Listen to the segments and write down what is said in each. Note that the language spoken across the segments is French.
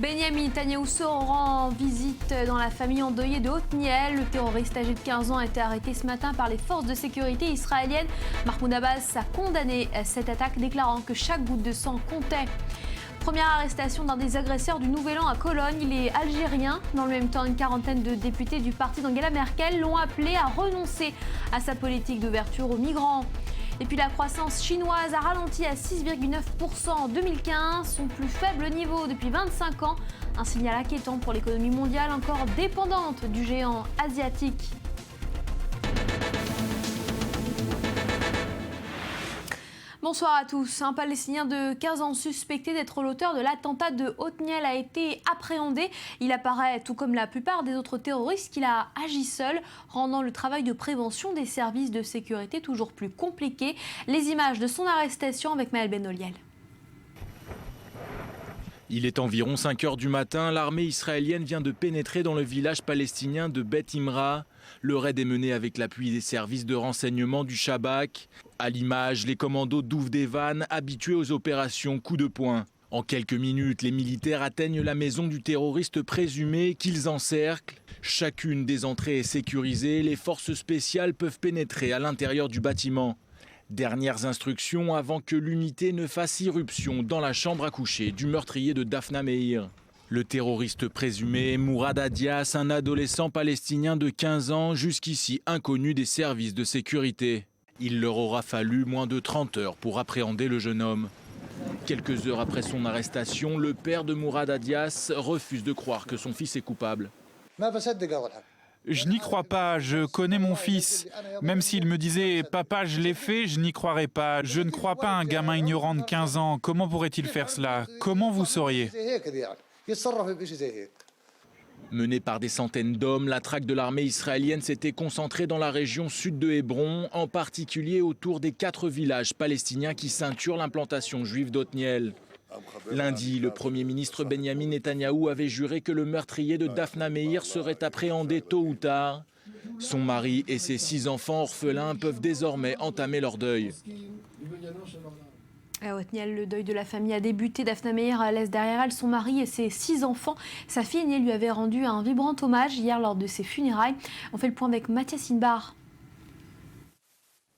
Benyamin Netanyahou se rend en visite dans la famille endeuillée de Otniel. Le terroriste âgé de 15 ans a été arrêté ce matin par les forces de sécurité israéliennes. Mahmoud Abbas a condamné cette attaque, déclarant que chaque goutte de sang comptait. Première arrestation d'un des agresseurs du Nouvel An à Cologne. Il est algérien. Dans le même temps, une quarantaine de députés du parti d'Angela Merkel l'ont appelé à renoncer à sa politique d'ouverture aux migrants. Et puis la croissance chinoise a ralenti à 6,9% en 2015, son plus faible niveau depuis 25 ans. Un signal inquiétant pour l'économie mondiale, encore dépendante du géant asiatique. Bonsoir à tous. Un Palestinien de 15 ans suspecté d'être l'auteur de l'attentat de Otniel a été appréhendé. Il apparaît, tout comme la plupart des autres terroristes, qu'il a agi seul, rendant le travail de prévention des services de sécurité toujours plus compliqué. Les images de son arrestation avec Maël Benoliel. Il est environ 5 h du matin. L'armée israélienne vient de pénétrer dans le village palestinien de Beth Imra. Le raid est mené avec l'appui des services de renseignement du Shabak. À l'image, les commandos d'Ouvdevan, habitués aux opérations coup de poing. En quelques minutes, les militaires atteignent la maison du terroriste présumé qu'ils encerclent. Chacune des entrées est sécurisée. Les forces spéciales peuvent pénétrer à l'intérieur du bâtiment. Dernières instructions avant que l'unité ne fasse irruption dans la chambre à coucher du meurtrier de Daphna Meir. Le terroriste présumé, Mourad Adias, un adolescent palestinien de 15 ans, jusqu'ici inconnu des services de sécurité. Il leur aura fallu moins de 30 heures pour appréhender le jeune homme. Quelques heures après son arrestation, le père de Mourad Adias refuse de croire que son fils est coupable. Je n'y crois pas, je connais mon fils. Même s'il me disait « Papa, je l'ai fait », je n'y croirais pas. Je ne crois pas à un gamin ignorant de 15 ans. Comment pourrait-il faire cela? Comment vous sauriez? Menée par des centaines d'hommes, la traque de l'armée israélienne s'était concentrée dans la région sud de Hébron, en particulier autour des 4 villages palestiniens qui ceinturent l'implantation juive d'Otniel. Lundi, le Premier ministre Benyamin Netanyahou avait juré que le meurtrier de Daphna Meir serait appréhendé tôt ou tard. Son mari et ses 6 enfants orphelins peuvent désormais entamer leur deuil. À Otniel, le deuil de la famille a débuté. Daphna Meir laisse derrière elle son mari et ses 6 enfants. Sa fille aînée lui avait rendu un vibrant hommage hier lors de ses funérailles. On fait le point avec Mathias Inbar.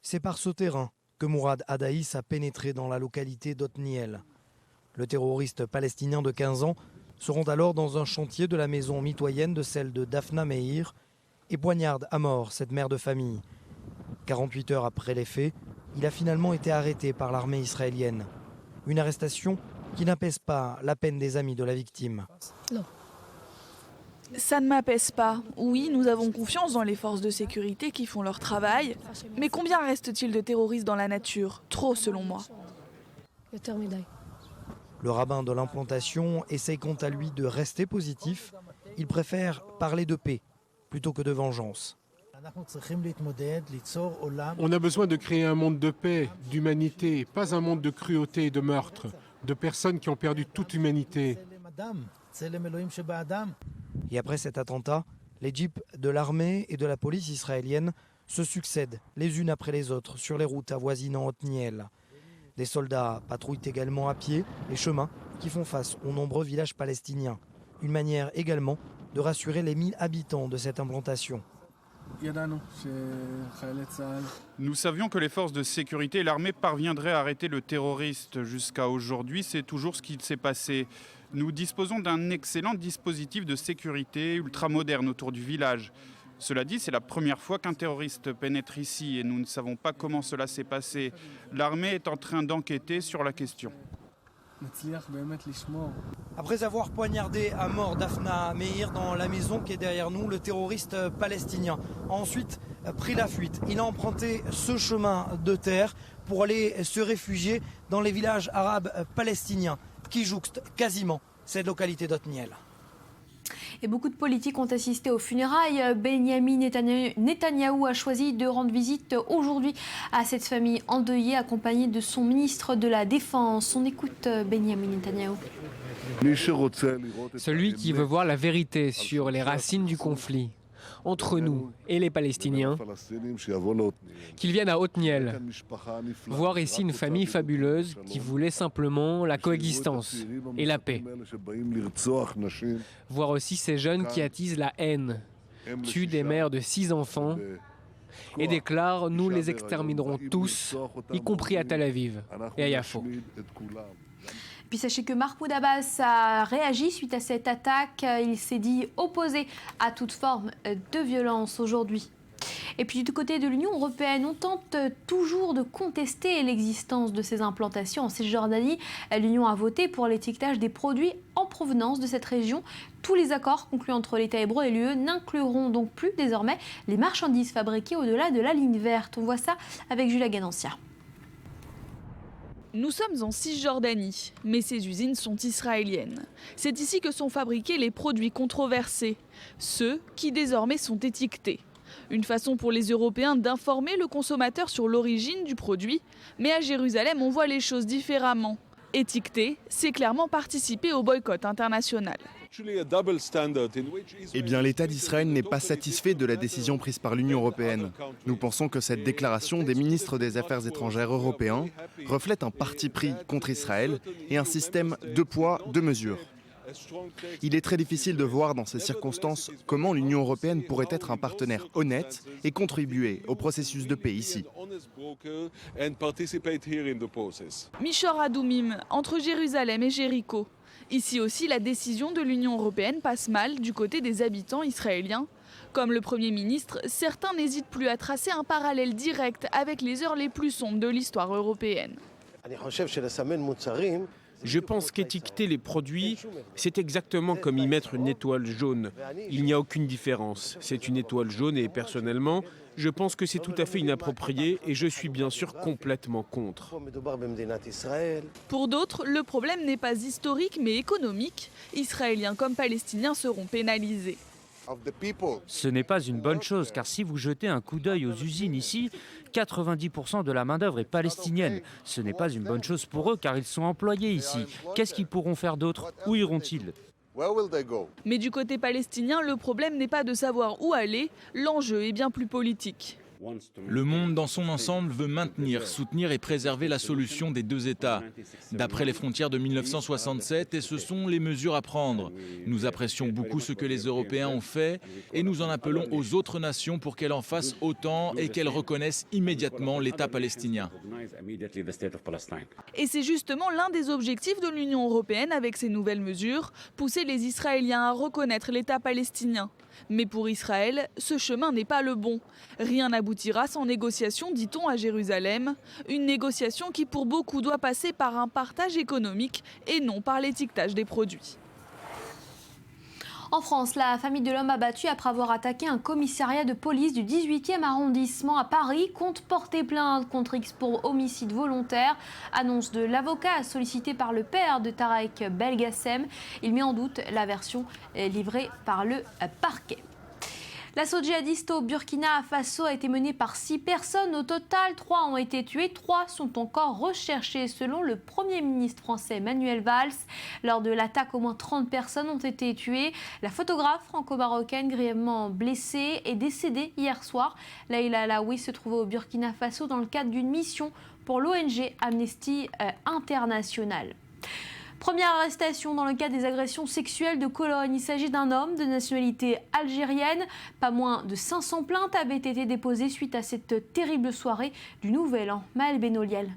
C'est par ce terrain que Mourad Adaïs a pénétré dans la localité d'Otniel. Le terroriste palestinien de 15 ans se rend alors dans un chantier de la maison mitoyenne de celle de Daphna Meir et poignarde à mort cette mère de famille. 48 heures après les faits, il a finalement été arrêté par l'armée israélienne. Une arrestation qui n'apaise pas la peine des amis de la victime. Non. Ça ne m'apaise pas. Oui, nous avons confiance dans les forces de sécurité qui font leur travail. Mais combien reste-t-il de terroristes dans la nature? Trop, selon moi. Le rabbin de l'implantation essaye quant à lui de rester positif. Il préfère parler de paix plutôt que de vengeance. On a besoin de créer un monde de paix, d'humanité, pas un monde de cruauté et de meurtre, de personnes qui ont perdu toute humanité. Et après cet attentat, les jeeps de l'armée et de la police israélienne se succèdent les unes après les autres sur les routes avoisinant Otniel. Des soldats patrouillent également à pied les chemins qui font face aux nombreux villages palestiniens. Une manière également de rassurer les 1000 habitants de cette implantation. Nous savions que les forces de sécurité et l'armée parviendraient à arrêter le terroriste. Jusqu'à aujourd'hui, c'est toujours ce qui s'est passé. Nous disposons d'un excellent dispositif de sécurité ultramoderne autour du village. Cela dit, c'est la première fois qu'un terroriste pénètre ici et nous ne savons pas comment cela s'est passé. L'armée est en train d'enquêter sur la question. Après avoir poignardé à mort Daphna Meir dans la maison qui est derrière nous, le terroriste palestinien a ensuite pris la fuite. Il a emprunté ce chemin de terre pour aller se réfugier dans les villages arabes palestiniens qui jouxtent quasiment cette localité d'Otniel. Et beaucoup de politiques ont assisté aux funérailles. Benyamin Netanyahou a choisi de rendre visite aujourd'hui à cette famille endeuillée, accompagnée de son ministre de la Défense. On écoute Benyamin Netanyahou. Celui qui veut voir la vérité sur les racines du conflit. entre nous et les Palestiniens, qu'ils viennent à Otniel, voir ici une famille fabuleuse qui voulait simplement la coexistence et la paix. Voir aussi ces jeunes qui attisent la haine, tuent des mères de 6 enfants et déclarent « Nous les exterminerons tous, y compris à Tel Aviv et à Yafo ». Puis sachez que Mahmoud Abbas a réagi suite à cette attaque. Il s'est dit opposé à toute forme de violence aujourd'hui. Et puis du côté de l'Union européenne, on tente toujours de contester l'existence de ces implantations en Cisjordanie. L'Union a voté pour l'étiquetage des produits en provenance de cette région. Tous les accords conclus entre l'État hébreu et l'UE n'incluront donc plus désormais les marchandises fabriquées au-delà de la ligne verte. On voit ça avec Julia Ganancia. Nous sommes en Cisjordanie, mais ces usines sont israéliennes. C'est ici que sont fabriqués les produits controversés, ceux qui désormais sont étiquetés. Une façon pour les Européens d'informer le consommateur sur l'origine du produit, mais à Jérusalem, on voit les choses différemment. Étiqueter, c'est clairement participer au boycott international. Eh bien, l'État d'Israël n'est pas satisfait de la décision prise par l'Union européenne. Nous pensons que cette déclaration des ministres des Affaires étrangères européens reflète un parti pris contre Israël et un système deux poids, deux mesures. Il est très difficile de voir dans ces circonstances comment l'Union européenne pourrait être un partenaire honnête et contribuer au processus de paix ici. Michor Adoumim, entre Jérusalem et Jéricho. Ici aussi, la décision de l'Union européenne passe mal du côté des habitants israéliens. Comme le Premier ministre, certains n'hésitent plus à tracer un parallèle direct avec les heures les plus sombres de l'histoire européenne. Je pense qu'étiqueter les produits, c'est exactement comme y mettre une étoile jaune. Il n'y a aucune différence. C'est une étoile jaune et personnellement, je pense que c'est tout à fait inapproprié et je suis bien sûr complètement contre. Pour d'autres, le problème n'est pas historique mais économique. Israéliens comme Palestiniens seront pénalisés. Ce n'est pas une bonne chose, car si vous jetez un coup d'œil aux usines ici, 90% de la main-d'œuvre est palestinienne. Ce n'est pas une bonne chose pour eux, car ils sont employés ici. Qu'est-ce qu'ils pourront faire d'autre? Où iront-ils? Mais du côté palestinien, le problème n'est pas de savoir où aller, l'enjeu est bien plus politique. Le monde dans son ensemble veut maintenir, soutenir et préserver la solution des deux États, d'après les frontières de 1967, et ce sont les mesures à prendre. Nous apprécions beaucoup ce que les Européens ont fait et nous en appelons aux autres nations pour qu'elles en fassent autant et qu'elles reconnaissent immédiatement l'État palestinien. Et c'est justement l'un des objectifs de l'Union européenne avec ces nouvelles mesures, pousser les Israéliens à reconnaître l'État palestinien. Mais pour Israël, ce chemin n'est pas le bon. Rien n'aboutira sans négociation, dit-on à Jérusalem. Une négociation qui pour beaucoup doit passer par un partage économique et non par l'étiquetage des produits. En France, la famille de l'homme abattu après avoir attaqué un commissariat de police du 18e arrondissement à Paris compte porter plainte contre X pour homicide volontaire. Annonce de l'avocat sollicité par le père de Tarek Belgassem. Il met en doute la version livrée par le parquet. L'assaut djihadiste au Burkina Faso a été mené par 6 personnes. Au total, 3 ont été tués, 3 sont encore recherchés selon le Premier ministre français Manuel Valls. Lors de l'attaque, au moins 30 personnes ont été tuées. La photographe franco-marocaine grièvement blessée est décédée hier soir. Laïla Alaoui se trouvait au Burkina Faso dans le cadre d'une mission pour l'ONG Amnesty International. Première arrestation dans le cas des agressions sexuelles de Cologne. Il s'agit d'un homme de nationalité algérienne. Pas moins de 500 plaintes avaient été déposées suite à cette terrible soirée du Nouvel An. Maël Benoliel.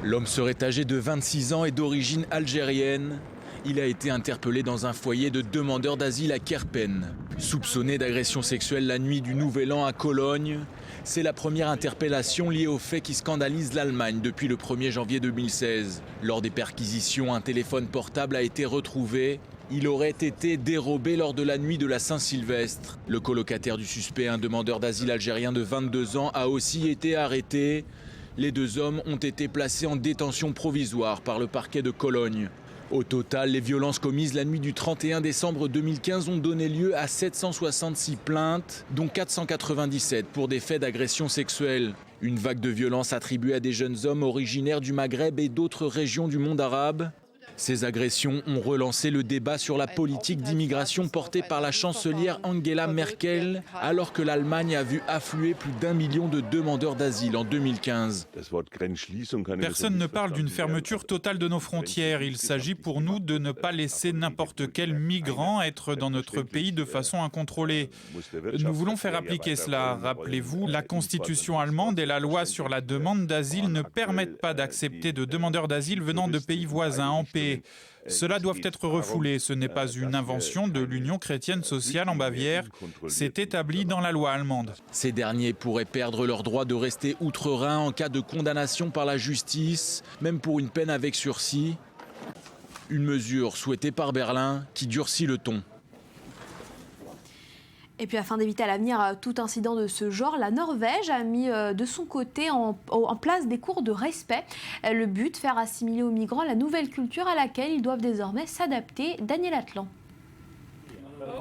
L'homme serait âgé de 26 ans et d'origine algérienne. Il a été interpellé dans un foyer de demandeurs d'asile à Kerpen. Soupçonné d'agression sexuelle la nuit du Nouvel An à Cologne, c'est la première interpellation liée au fait qui scandalise l'Allemagne depuis le 1er janvier 2016. Lors des perquisitions, un téléphone portable a été retrouvé. Il aurait été dérobé lors de la nuit de la Saint-Sylvestre. Le colocataire du suspect, un demandeur d'asile algérien de 22 ans, a aussi été arrêté. Les 2 hommes ont été placés en détention provisoire par le parquet de Cologne. Au total, les violences commises la nuit du 31 décembre 2015 ont donné lieu à 766 plaintes, dont 497 pour des faits d'agression sexuelle. Une vague de violences attribuée à des jeunes hommes originaires du Maghreb et d'autres régions du monde arabe. Ces agressions ont relancé le débat sur la politique d'immigration portée par la chancelière Angela Merkel, alors que l'Allemagne a vu affluer plus d'1 million de demandeurs d'asile en 2015. Personne ne parle d'une fermeture totale de nos frontières. Il s'agit pour nous de ne pas laisser n'importe quel migrant être dans notre pays de façon incontrôlée. Nous voulons faire appliquer cela. Rappelez-vous, la Constitution allemande et la loi sur la demande d'asile ne permettent pas d'accepter de demandeurs d'asile venant de pays voisins en paix. Cela doit être refoulé. Ce n'est pas une invention de l'Union chrétienne sociale en Bavière. C'est établi dans la loi allemande. Ces derniers pourraient perdre leur droit de rester outre-Rhin en cas de condamnation par la justice, même pour une peine avec sursis. Une mesure souhaitée par Berlin qui durcit le ton. Et puis afin d'éviter à l'avenir tout incident de ce genre, la Norvège a mis de son côté en place des cours de respect. Le but, faire assimiler aux migrants la nouvelle culture à laquelle ils doivent désormais s'adapter. Daniel Atlan.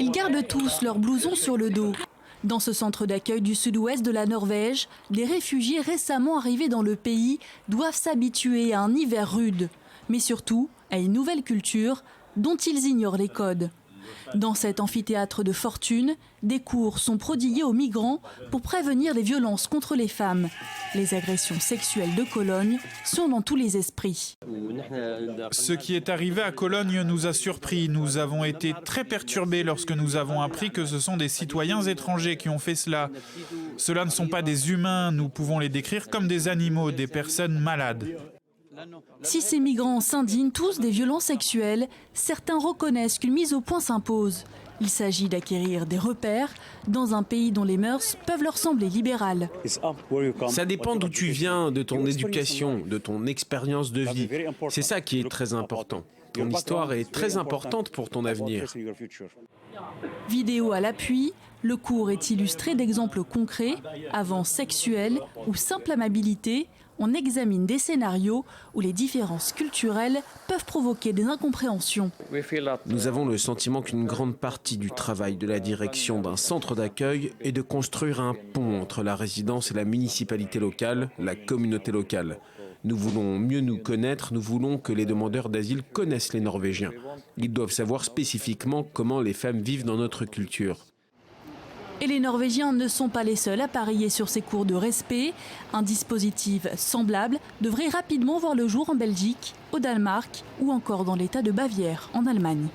Ils gardent tous leur blouson sur le dos. Dans ce centre d'accueil du sud-ouest de la Norvège, les réfugiés récemment arrivés dans le pays doivent s'habituer à un hiver rude, mais surtout à une nouvelle culture dont ils ignorent les codes. Dans cet amphithéâtre de fortune, des cours sont prodigués aux migrants pour prévenir les violences contre les femmes. Les agressions sexuelles de Cologne sont dans tous les esprits. Ce qui est arrivé à Cologne nous a surpris. Nous avons été très perturbés lorsque nous avons appris que ce sont des citoyens étrangers qui ont fait cela. Cela ne sont pas des humains, nous pouvons les décrire comme des animaux, des personnes malades. Si ces migrants s'indignent tous des violences sexuelles, certains reconnaissent qu'une mise au point s'impose. Il s'agit d'acquérir des repères dans un pays dont les mœurs peuvent leur sembler libérales. Ça dépend d'où tu viens, de ton éducation, de ton expérience de vie. C'est ça qui est très important. Ton histoire est très importante pour ton avenir. Vidéo à l'appui, le cours est illustré d'exemples concrets, avances sexuelles ou simple amabilité. On examine des scénarios où les différences culturelles peuvent provoquer des incompréhensions. Nous avons le sentiment qu'une grande partie du travail de la direction d'un centre d'accueil est de construire un pont entre la résidence et la municipalité locale, la communauté locale. Nous voulons mieux nous connaître, nous voulons que les demandeurs d'asile connaissent les Norvégiens. Ils doivent savoir spécifiquement comment les femmes vivent dans notre culture. Et les Norvégiens ne sont pas les seuls à parier sur ces cours de respect. Un dispositif semblable devrait rapidement voir le jour en Belgique, au Danemark ou encore dans l'État de Bavière, en Allemagne.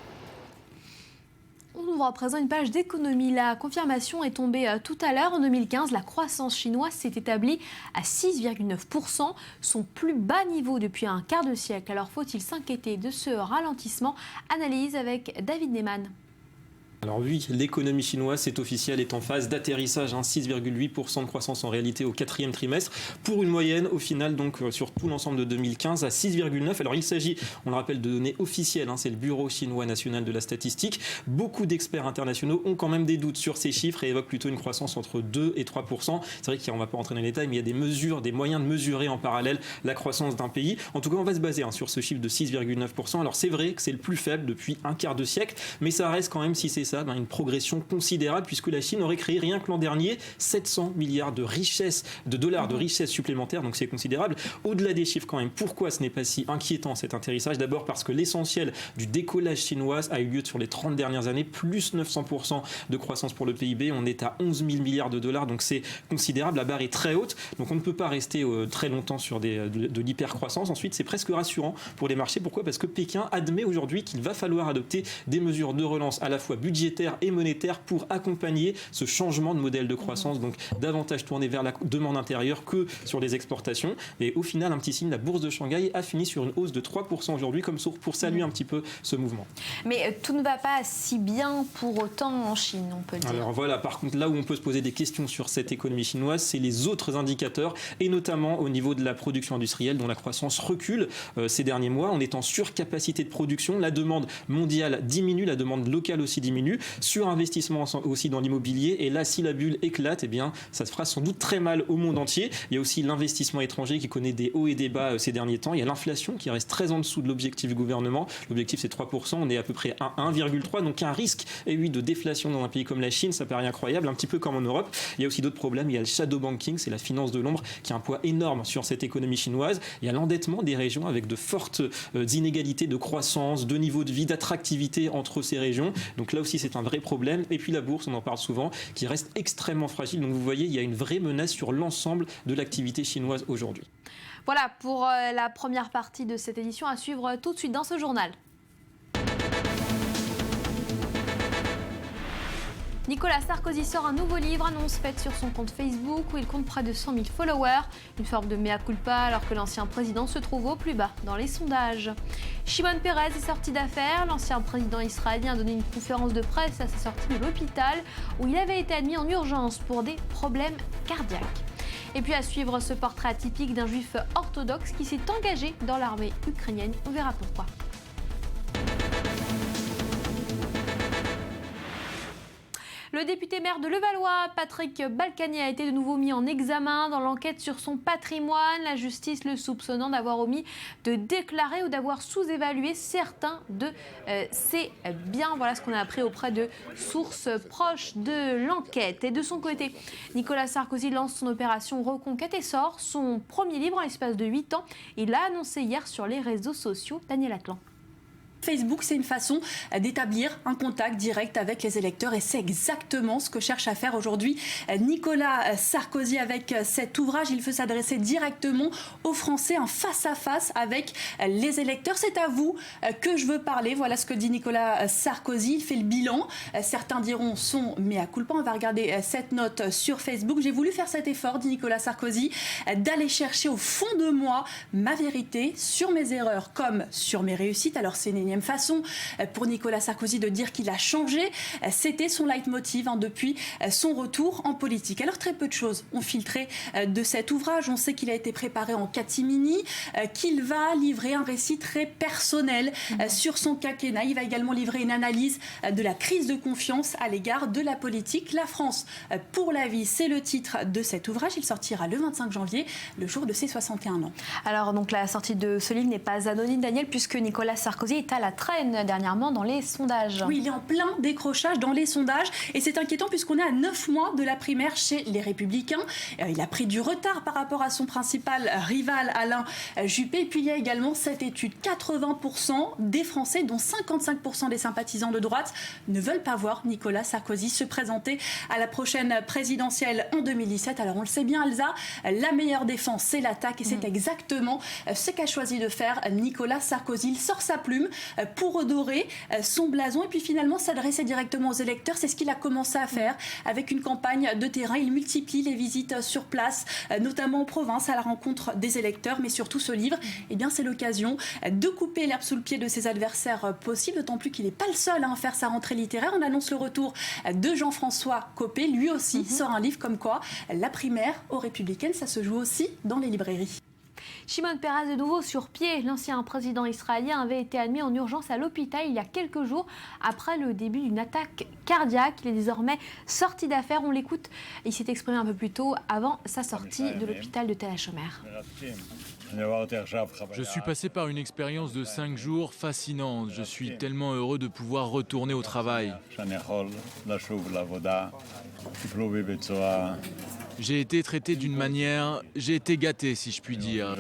On ouvre à présent une page d'économie. La confirmation est tombée tout à l'heure. En 2015, la croissance chinoise s'est établie à 6,9%, son plus bas niveau depuis un quart de siècle. Alors faut-il s'inquiéter de ce ralentissement? Analyse avec David Neyman. Alors oui, l'économie chinoise, c'est officiel, est en phase d'atterrissage, 6,8% de croissance en réalité au 4e trimestre, pour une moyenne au final donc sur tout l'ensemble de 2015 à 6,9. Alors il s'agit, on le rappelle, de données officielles, c'est le Bureau chinois national de la statistique. Beaucoup d'experts internationaux ont quand même des doutes sur ces chiffres et évoquent plutôt une croissance entre 2 et 3%. C'est vrai qu'on ne va pas rentrer dans les détails, mais il y a des mesures, des moyens de mesurer en parallèle la croissance d'un pays. En tout cas, on va se baser sur ce chiffre de 6,9%. Alors c'est vrai que c'est le plus faible depuis un quart de siècle, mais ça reste quand même, si c'est ça, une progression considérable puisque la Chine aurait créé rien que l'an dernier 700 milliards de dollars de richesses supplémentaires, donc c'est considérable. Au-delà des chiffres quand même, pourquoi ce n'est pas si inquiétant cet atterrissage? D'abord parce que l'essentiel du décollage chinois a eu lieu sur les 30 dernières années, plus 900% de croissance pour le PIB, on est à 11 000 milliards de dollars, donc c'est considérable, la barre est très haute, donc on ne peut pas rester très longtemps sur de l'hypercroissance. Ensuite, c'est presque rassurant pour les marchés, pourquoi? Parce que Pékin admet aujourd'hui qu'il va falloir adopter des mesures de relance à la fois budgétaires et monétaire pour accompagner ce changement de modèle de croissance, donc davantage tourné vers la demande intérieure que sur les exportations. Et au final, un petit signe, la bourse de Shanghai a fini sur une hausse de 3% aujourd'hui, comme pour saluer un petit peu ce mouvement. Mais tout ne va pas si bien pour autant en Chine, on peut le dire. Alors voilà, par contre, là où on peut se poser des questions sur cette économie chinoise, c'est les autres indicateurs, et notamment au niveau de la production industrielle, dont la croissance recule ces derniers mois. On est en surcapacité de production, la demande mondiale diminue, la demande locale aussi diminue. diminue. Surinvestissement aussi dans l'immobilier. Et là, si la bulle éclate, eh bien, ça se fera sans doute très mal au monde entier. Il y a aussi l'investissement étranger qui connaît des hauts et des bas ces derniers temps. Il y a l'inflation qui reste très en dessous de l'objectif du gouvernement. L'objectif, c'est 3%. On est à peu près à 1,3. Donc, un risque, et oui, de déflation dans un pays comme la Chine, ça paraît incroyable, un petit peu comme en Europe. Il y a aussi d'autres problèmes. Il y a le shadow banking, c'est la finance de l'ombre qui a un poids énorme sur cette économie chinoise. Il y a l'endettement des régions avec de fortes inégalités de croissance, de niveau de vie, d'attractivité entre ces régions. Donc là aussi, c'est un vrai problème. Et puis la bourse, on en parle souvent, qui reste extrêmement fragile. Donc vous voyez, il y a une vraie menace sur l'ensemble de l'activité chinoise aujourd'hui. Voilà pour la première partie de cette édition, à suivre tout de suite dans ce journal. Nicolas Sarkozy sort un nouveau livre, annonce faite sur son compte Facebook où il compte près de 100 000 followers. Une forme de mea culpa alors que l'ancien président se trouve au plus bas dans les sondages. Shimon Peres est sorti d'affaire. L'ancien président israélien a donné une conférence de presse à sa sortie de l'hôpital où il avait été admis en urgence pour des problèmes cardiaques. Et puis à suivre ce portrait atypique d'un juif orthodoxe qui s'est engagé dans l'armée ukrainienne. On verra pourquoi. Le député maire de Levallois, Patrick Balkany, a été de nouveau mis en examen dans l'enquête sur son patrimoine. La justice le soupçonnant d'avoir omis de déclarer ou d'avoir sous-évalué certains de ses biens. Voilà ce qu'on a appris auprès de sources proches de l'enquête. Et de son côté, Nicolas Sarkozy lance son opération Reconquête et sort son premier livre en l'espace de 8 ans. Il l'a annoncé hier sur les réseaux sociaux. Daniel Atlan. Facebook, c'est une façon d'établir un contact direct avec les électeurs et c'est exactement ce que cherche à faire aujourd'hui Nicolas Sarkozy avec cet ouvrage. Il veut s'adresser directement aux Français en face-à-face avec les électeurs. C'est à vous que je veux parler. Voilà ce que dit Nicolas Sarkozy. Il fait le bilan. Certains diront son mea culpa. On va regarder cette note sur Facebook. J'ai voulu faire cet effort, dit Nicolas Sarkozy, d'aller chercher au fond de moi ma vérité sur mes erreurs comme sur mes réussites. Alors c'est une façon pour Nicolas Sarkozy de dire qu'il a changé. C'était son leitmotiv depuis son retour en politique. Alors très peu de choses ont filtré de cet ouvrage. On sait qu'il a été préparé en catimini, qu'il va livrer un récit très personnel sur son quinquennat. Il va également livrer une analyse de la crise de confiance à l'égard de la politique. La France pour la vie, c'est le titre de cet ouvrage. Il sortira le 25 janvier, le jour de ses 61 ans. Alors donc la sortie de ce livre n'est pas anonyme, Daniel, puisque Nicolas Sarkozy est à la traîne dernièrement dans les sondages. Oui, il est en plein décrochage dans les sondages et c'est inquiétant puisqu'on est à 9 mois de la primaire chez les Républicains. Il a pris du retard par rapport à son principal rival Alain Juppé. Et puis il y a également cette étude. 80% des Français, dont 55% des sympathisants de droite, ne veulent pas voir Nicolas Sarkozy se présenter à la prochaine présidentielle en 2017. Alors on le sait bien, Elsa, la meilleure défense, c'est l'attaque et c'est exactement ce qu'a choisi de faire Nicolas Sarkozy. Il sort sa plume pour redorer son blason et puis finalement s'adresser directement aux électeurs. C'est ce qu'il a commencé à faire avec une campagne de terrain. Il multiplie les visites sur place, notamment en province, à la rencontre des électeurs. Mais surtout, ce livre, eh bien, c'est l'occasion de couper l'herbe sous le pied de ses adversaires possibles, d'autant plus qu'il n'est pas le seul à faire sa rentrée littéraire. On annonce le retour de Jean-François Copé. Lui aussi sort un livre comme quoi la primaire aux Républicaines, ça se joue aussi dans les librairies. Shimon Peres de nouveau sur pied. L'ancien président israélien avait été admis en urgence à l'hôpital il y a quelques jours après le début d'une attaque cardiaque. Il est désormais sorti d'affaire. On l'écoute. Il s'est exprimé un peu plus tôt avant sa sortie de l'hôpital de Tel HaShomer. Je suis passé par une expérience de 5 jours fascinante. Je suis tellement heureux de pouvoir retourner au travail. J'ai été traité d'une manière... J'ai été gâté, si je puis dire.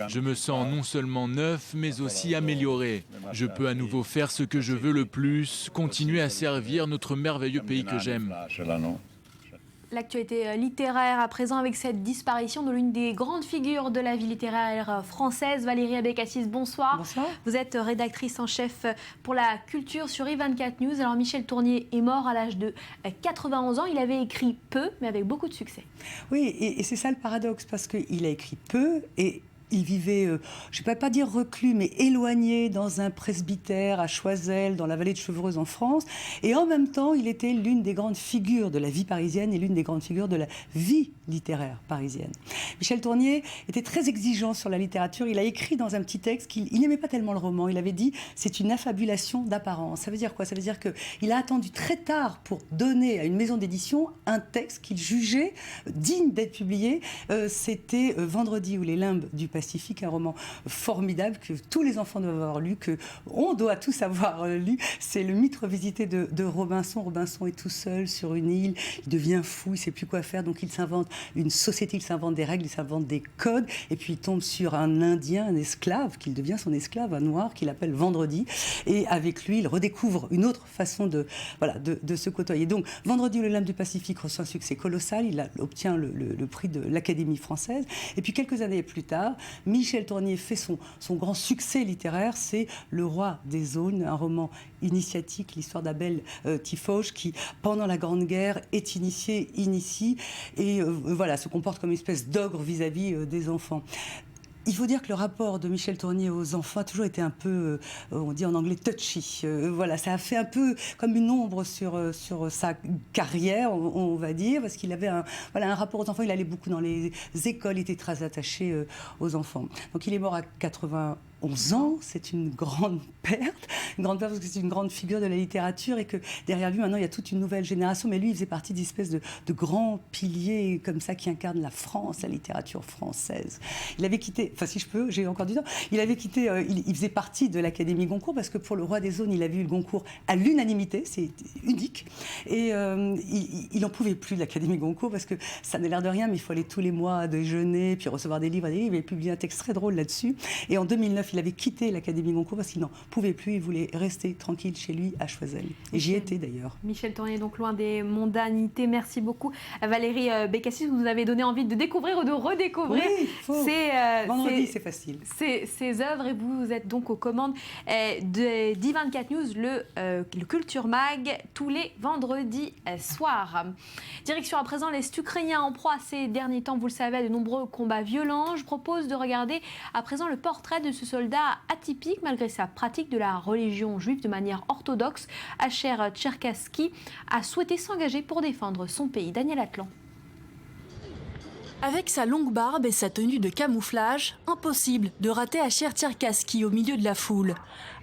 Je me sens non seulement neuf, mais aussi amélioré. Je peux à nouveau faire ce que je veux le plus, continuer à servir notre merveilleux pays que j'aime. L'actualité littéraire à présent avec cette disparition de l'une des grandes figures de la vie littéraire française, Valérie Abécassis, bonsoir. Bonsoir. Vous êtes rédactrice en chef pour la culture sur i24 News. Alors Michel Tournier est mort à l'âge de 91 ans. Il avait écrit peu, mais avec beaucoup de succès. Oui, et c'est ça le paradoxe, parce qu'il a écrit peu et Il vivait, je ne peux pas dire reclus, mais éloigné dans un presbytère à Choiseul, dans la vallée de Chevreuse en France. Et en même temps, il était l'une des grandes figures de la vie parisienne et l'une des grandes figures de la vie littéraire parisienne. Michel Tournier était très exigeant sur la littérature. Il a écrit dans un petit texte qu'il n'aimait pas tellement le roman. Il avait dit « c'est une affabulation d'apparence ». Ça veut dire quoi? Ça veut dire qu'il a attendu très tard pour donner à une maison d'édition un texte qu'il jugeait digne d'être publié. C'était Vendredi ou les limbes du Pacifique, un roman formidable que tous les enfants doivent avoir lu, qu'on doit tous avoir lu. C'est le mythe revisité de Robinson. Robinson est tout seul sur une île, il devient fou, il ne sait plus quoi faire, donc il s'invente une société, il s'invente des règles, il s'invente des codes, et puis il tombe sur un Indien, un esclave, qu'il devient son esclave, un noir, qu'il appelle Vendredi, et avec lui, il redécouvre une autre façon de se côtoyer. Donc, Vendredi ou les limbes du Pacifique reçoit un succès colossal, il obtient le prix de l'Académie française, et puis quelques années plus tard, Michel Tournier fait son grand succès littéraire, c'est Le Roi des Aunes, un roman initiatique, l'histoire d'Abel Tifauge, qui, pendant la Grande Guerre, est initie, et se comporte comme une espèce d'ogre vis-à-vis des enfants. Il faut dire que le rapport de Michel Tournier aux enfants a toujours été un peu, on dit en anglais, touchy. Ça a fait un peu comme une ombre sur sa carrière, on va dire, parce qu'il avait un rapport aux enfants. Il allait beaucoup dans les écoles, il était très attaché aux enfants. Donc il est mort à 91 ans, c'est une grande perte parce que c'est une grande figure de la littérature et que derrière lui, maintenant, il y a toute une nouvelle génération. Mais lui, il faisait partie d'espèces de grands piliers comme ça qui incarnent la France, la littérature française. Il avait quitté, si je peux, j'ai encore du temps, il avait quitté, il faisait partie de l'Académie Goncourt parce que pour Le Roi des Aunes, il avait eu le Goncourt à l'unanimité, c'est unique. Et il n'en pouvait plus de l'Académie Goncourt parce que ça n'a l'air de rien, mais il faut aller tous les mois déjeuner, puis recevoir des livres. Il avait publié un texte très drôle là-dessus. Et en 2009, il avait quitté l'Académie Goncourt parce qu'il n'en pouvait plus, il voulait rester tranquille chez lui à Choiseul. Et j'y étais d'ailleurs. Michel Tournier, donc loin des mondanités. Merci beaucoup Valérie Bécassis, vous nous avez donné envie de découvrir ou de redécouvrir Vendredi, c'est facile. Ces œuvres, et vous êtes donc aux commandes d'I24 News, le Culture Mag, tous les vendredis soirs. Direction à présent l'Est ukrainien en proie ces derniers temps, vous le savez, à de nombreux combats violents. Je propose de regarder à présent le portrait de ce soldat atypique malgré sa pratique de la religion juive de manière orthodoxe. Asher Tcherkassky a souhaité s'engager pour défendre son pays. Daniel Atlan. Avec sa longue barbe et sa tenue de camouflage, impossible de rater Asher Tcherkassky au milieu de la foule.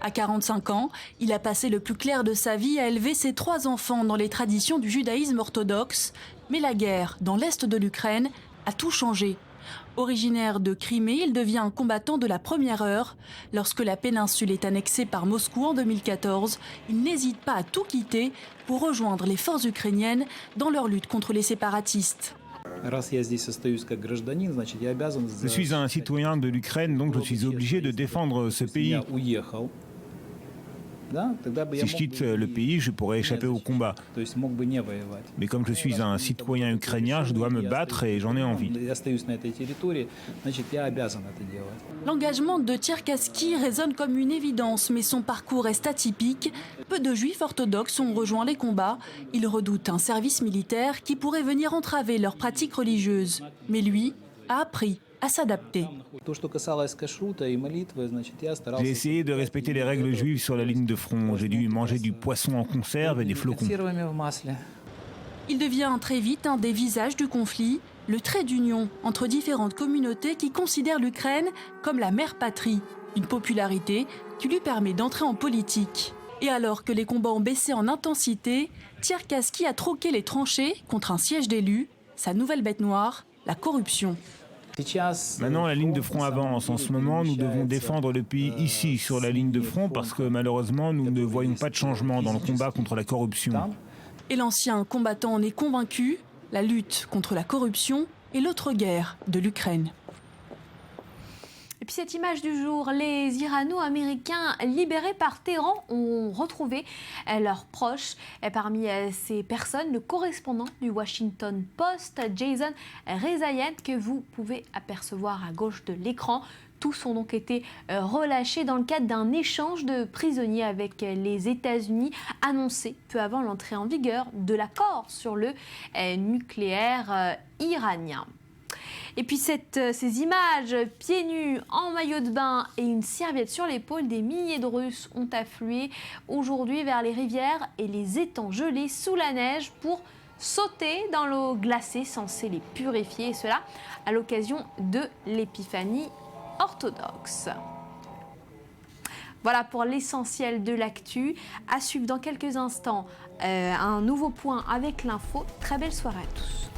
À 45 ans, il a passé le plus clair de sa vie à élever ses 3 enfants dans les traditions du judaïsme orthodoxe. Mais la guerre dans l'est de l'Ukraine a tout changé. Originaire de Crimée, il devient un combattant de la première heure. Lorsque la péninsule est annexée par Moscou en 2014, il n'hésite pas à tout quitter pour rejoindre les forces ukrainiennes dans leur lutte contre les séparatistes. Je suis un citoyen de l'Ukraine, donc je suis obligé de défendre ce pays. Si je quitte le pays, je pourrais échapper au combat. Mais comme je suis un citoyen ukrainien, je dois me battre et j'en ai envie. L'engagement de Tcherkassky résonne comme une évidence, mais son parcours reste atypique. Peu de juifs orthodoxes ont rejoint les combats. Ils redoutent un service militaire qui pourrait venir entraver leurs pratiques religieuses. Mais lui a appris à s'adapter. J'ai essayé de respecter les règles juives sur la ligne de front. J'ai dû manger du poisson en conserve et des flocons. Il devient très vite un des visages du conflit, le trait d'union entre différentes communautés qui considèrent l'Ukraine comme la mère patrie, une popularité qui lui permet d'entrer en politique. Et alors que les combats ont baissé en intensité, Tcherkassky a troqué les tranchées contre un siège d'élus, sa nouvelle bête noire, la corruption. Maintenant, la ligne de front avance. En ce moment, nous devons défendre le pays ici, sur la ligne de front, parce que malheureusement, nous ne voyons pas de changement dans le combat contre la corruption. Et l'ancien combattant en est convaincu, la lutte contre la corruption est l'autre guerre de l'Ukraine. Et puis cette image du jour, les Irano-Américains libérés par Téhéran ont retrouvé leurs proches. Et parmi ces personnes, le correspondant du Washington Post, Jason Rezaian, que vous pouvez apercevoir à gauche de l'écran. Tous ont donc été relâchés dans le cadre d'un échange de prisonniers avec les États-Unis, annoncé peu avant l'entrée en vigueur de l'accord sur le nucléaire iranien. Et puis ces images, pieds nus, en maillot de bain et une serviette sur l'épaule, des milliers de Russes ont afflué aujourd'hui vers les rivières et les étangs gelés sous la neige pour sauter dans l'eau glacée censée les purifier, et cela à l'occasion de l'épiphanie orthodoxe. Voilà pour l'essentiel de l'actu. À suivre dans quelques instants un nouveau point avec l'info. Très belle soirée à tous.